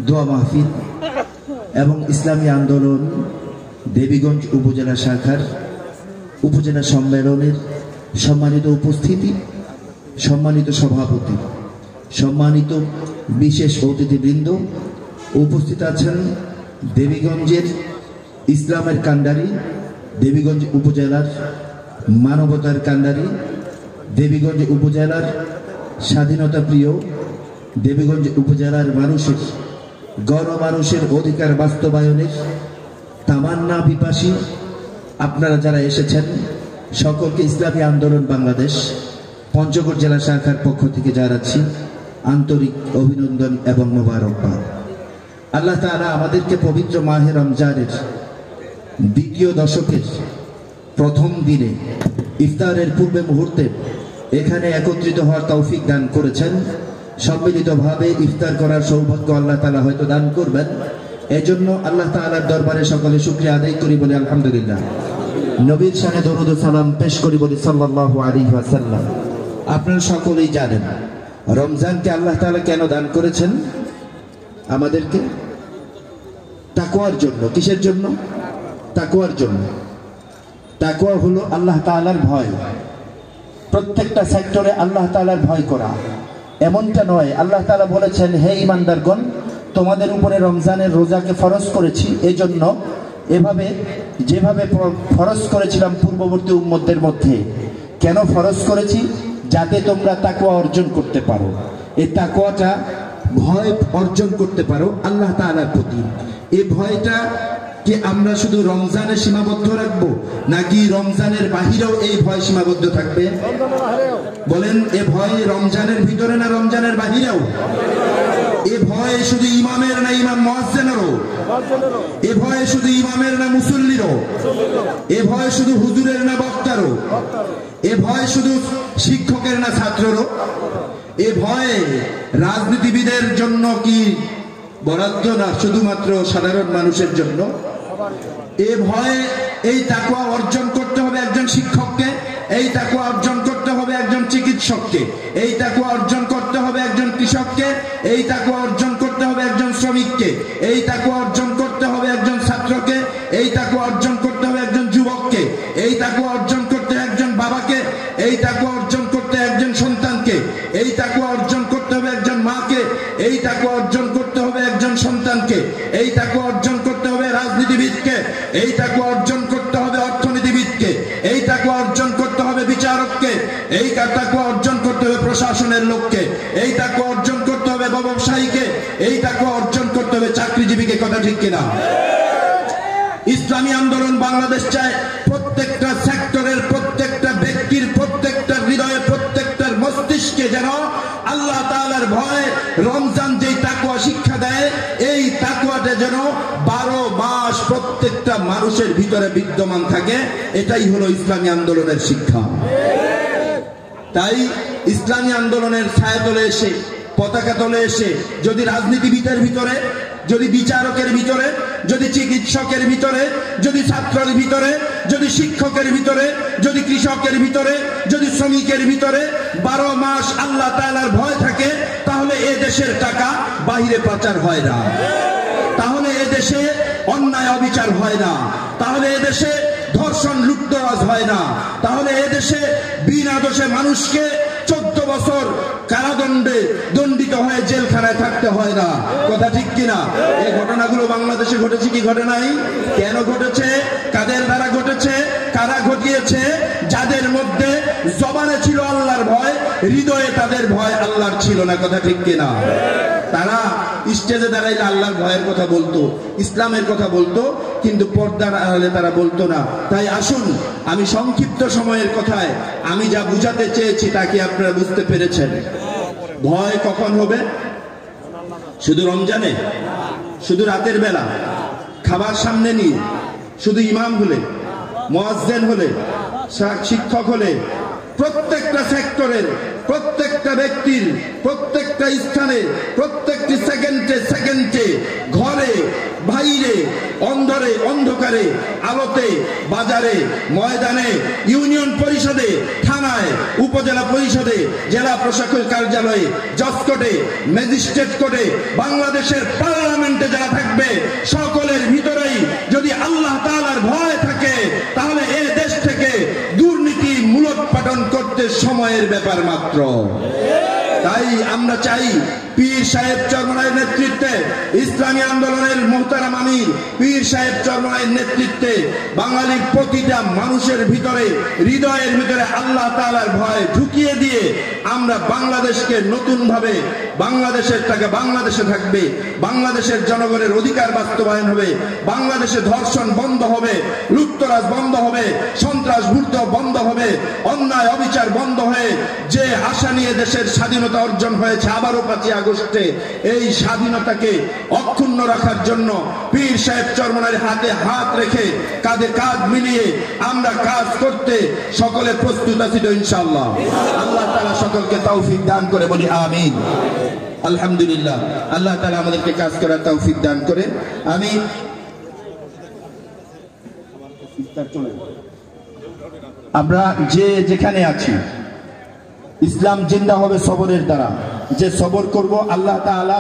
দোয়া মাহফিল এবং ইসলামী আন্দোলন দেবীগঞ্জ উপজেলা শাখার উপজেলা সম্মেলনের সম্মানিত উপস্থিতি, সম্মানিত সভাপতি, সম্মানিত বিশেষ অতিথিবৃন্দ, উপস্থিত আছেন দেবীগঞ্জের ইসলামের কান্ডারি, দেবীগঞ্জ উপজেলার মানবতার কান্ডারি, দেবীগঞ্জ উপজেলার স্বাধীনতা প্রিয়, দেবীগঞ্জ উপজেলার মানুষের গণমানুষের অধিকার বাস্তবায়নের তামান্না পিপাসী আপনারা যারা এসেছেন, সকলকে ইসলামী আন্দোলন বাংলাদেশ পঞ্চগড় জেলা শাখার পক্ষ থেকে জানাচ্ছি আন্তরিক অভিনন্দন এবং মোবারকবাদ। আল্লাহ তাআলা আমাদেরকে পবিত্র মাহে রমজানের দ্বিতীয় দশকের প্রথম দিনে ইফতারের পূর্বে মুহূর্তে এখানে একত্রিত হওয়ার তৌফিক দান করেছেন। সম্মিলিতভাবে ইফতার করার সৌভাগ্য আল্লাহ তাআলা হয়তো দান করবেন। এজন্য আল্লাহ তাআলার দরবারে সকলে শুকরিয়া আদায় করি, বলে আলহামদুলিল্লাহ। নবীর শানে দরুদ ও সালাম পেশ করি, বলি সাল্লাল্লাহু আলাইহি ওয়াসাল্লাম। আপনারা সকলেই জানেন রমজানকে আল্লাহ তাআলা কেন দান করেছেন আমাদেরকে? তাকওয়ার জন্য। কিসের জন্য? তাকওয়ার জন্য। তাকওয়া হলো আল্লাহ তাআলার ভয়। প্রত্যেকটা সেক্টরে আল্লাহ তাআলার ভয় করা। এমনটা নয়, আল্লাহ তাআলা বলেছেন, হে ঈমানদারগণ, তোমাদের উপরে রমজানের রোজাকে ফরজ করেছি, এজন্য এভাবে যেভাবে ফরজ করেছিলাম পূর্ববর্তী উম্মতদের মধ্যে। কেন ফরজ করেছি? যাতে তোমরা তাকওয়া অর্জন করতে পারো। এই তাকওয়াটা ভয় অর্জন করতে পারো আল্লাহ তাআলার প্রতি। এই ভয়টা কি আমরা শুধু রমজানে সীমাবদ্ধ রাখবো, নাকি রমজানের বাহিরেও এই ভয় সীমাবদ্ধ থাকবে? বলেন, এ ভয় রমজানের ভিতরে না রমজানের বাহিরেও? এ ভয় শুধু ইমামের না ইমাম মুয়াজ্জিনেরও? এ ভয় শুধু ইমামের না মুসল্লিরও? এ ভয় শুধু হুজুরের না বক্তারও? এ ভয় শুধু শিক্ষকের না ছাত্ররও? এ ভয় রাজনীতিবিদের জন্য কি বরাদ্দ, না শুধুমাত্র সাধারণ মানুষের জন্য? এ ভয়ে এই তাকওয়া অর্জন করতে হবে একজন শিক্ষককে, এই তাকওয়া অর্জন করতে হবে একজন চিকিৎসককে, এই তাকওয়া অর্জন করতে হবে একজন কৃষককে, এই তাকওয়া অর্জন করতে হবে একজন শ্রমিককে, এই তাকওয়া অর্জন করতে হবে একজন ছাত্রকে, এই তাকওয়া অর্জন করতে হবে একজন যুবককে, এই তাকওয়া অর্জন করতে হবে একজন বাবাকে, এই তাকওয়া অর্জন করতে একজন সন্তানকে, এই তাকওয়া অর্জন করতে হবে একজন মাকে, এই তাকওয়া অর্জন করতে হবে একজন সন্তানকে, এই তাকওয়া অর্জন করতে হবে রাজনীতিবিদকে, এই তাকওয়া অর্জন করতে হবে অর্থনীতিবিদকে, এই তাকওয়া অর্জন করতে হবে বিচারককে, এই তাকওয়া অর্জন করতে হবে প্রশাসনের লোককে, এই তাকওয়া অর্জন করতে হবে ব্যবসায়ীকে, এই তাকওয়া অর্জন করতে হবে চাকরিজীবীকে। কথা ঠিক কিনা? ইসলামী আন্দোলন বাংলাদেশ চায় প্রত্যেকটা সেক্টরের প্রত্যেকটা ব্যক্তির প্রত্যেকটা হৃদয়ে প্রত্যেকটার মস্তিষ্কে যেন আল্লাহ তাআলার ভয়, রমজান যেই তাকওয়া শিক্ষা দেয়, এই তাকওয়াটা যেন 12 মাস প্রত্যেকটা মানুষের ভিতরে বিদ্যমান থাকে। এটাই হলো ইসলামী আন্দোলনের শিক্ষা। তাই ইসলামী আন্দোলনের ছায়াতলে এসে, পতাকা তলে এসে, যদি রাজনীতিবিদের ভিতরে, যদি বিচারকের ভিতরে, যদি চিকিৎসকের ভিতরে, যদি ছাত্রের ভিতরে, যদি শিক্ষকের ভিতরে, যদি কৃষকের ভিতরে, যদি শ্রমিকের ভিতরে 12 মাস আল্লাহ তাআলার ভয় থাকে, তাহলে এ দেশের টাকা বাহিরে পাচার হয় না, তাহলে এ দেশে অন্যায় অবিচার হয় না, তাহলে এ দেশে ধর্ষণ লুটতরাজ হয় না, তাহলে এ দেশে বিনা দোষে মানুষকে 14 বছর কারাদণ্ডে দণ্ডিত হয়ে জেলখানায় থাকতে হয় না। কথা ঠিক কিনা? এই ঘটনাগুলো বাংলাদেশে ঘটেছে কি ঘটে নাই? কেন ঘটেছে? কাদের দ্বারা ঘটেছে? কারা ঘটিয়েছে? যাদের মধ্যে জবানে ছিল আল্লাহর ভয়, হৃদয়ে তাদের ভয় আল্লাহর ছিল না। কথা ঠিক কিনা? তারা স্টেজে দাঁড়াইলে আল্লাহর ভয়ের কথা বলতো, ইসলামের কথা বলতো, কিন্তু পর্দার আড়ালে তারা বলতো না। তাই আসুন, আমি সংক্ষিপ্ত সময়ের কথায় আমি যা বুঝাতে চেয়েছি তা কি আপনারা বুঝতে পেরেছেন? ভয় কখন হবে? শুধু রমজানে? শুধু রাতের বেলা খাবার সামনে নিয়ে? শুধু ইমাম হলে, মুয়াজ্জিন হলে, শিক্ষক হলে? প্রত্যেকটা সেক্টরের প্রত্যেকটা ব্যক্তির প্রত্যেকটা স্থানে প্রত্যেকটি সেকেন্ডে সেকেন্ডে, ঘরে বাইরে, অন্ধরে অন্ধকারে, আলোতে, বাজারে, ময়দানে, ইউনিয়ন পরিষদে, থানায়, উপজেলা পরিষদে, জেলা প্রশাসক কার্যালয়ে, জজ কোর্টে, ম্যাজিস্ট্রেট কোর্টে, বাংলাদেশের পার্লামেন্ট সময়ের ব্যাপার মাত্র। তাই আমরা চাই পীর সাহেব চরমনায়ের নেতৃত্বে ইসলামী আন্দোলনের মুহতারাম আমির পীর সাহেব চরমনায়ের নেতৃত্বে বাঙালির প্রতিটা মানুষের ভিতরে, হৃদয়ের ভিতরে আল্লাহ তাআলার ভয় ঢুকিয়ে দিয়ে আমরা বাংলাদেশকে নতুন ভাবে, বাংলাদেশের টাকা বাংলাদেশে থাকবে, বাংলাদেশের জনগণের অধিকার বাস্তবায়ন হবে, বাংলাদেশে ধর্ষণ বন্ধ হবে, লুটতরাজ বন্ধ হবে, সন্ত্রাস ভূত বন্ধ হবে, অন্যায় অবিচার বন্ধ হয়ে যে আশা নিয়ে দেশের স্বাধীনতা অর্জন হয়েছে আবারও 5ই আগস্টে, এই স্বাধীনতাকে অক্ষুণ্ণ রাখার জন্য পীর সাহেব চরমনায়ের হাতে হাত রেখে কাঁধে কাঁধ মিলিয়ে আমরা কাজ করতে সকলে প্রস্তুত আছি তো ইনশাআল্লাহ। আল্লাহ তাআলা সকলকে তৌফিক দান করে বলি আমিন। আলহামদুলিল্লাহ, আল্লাহ তাআলা আমাদেরকে কাজ করার তৌফিক দান করে। আমি আমরা যে যেখানে আছি, ইসলাম জিন্দা হবে সবরের দ্বারা। যে সবর করব আল্লাহ তাআলা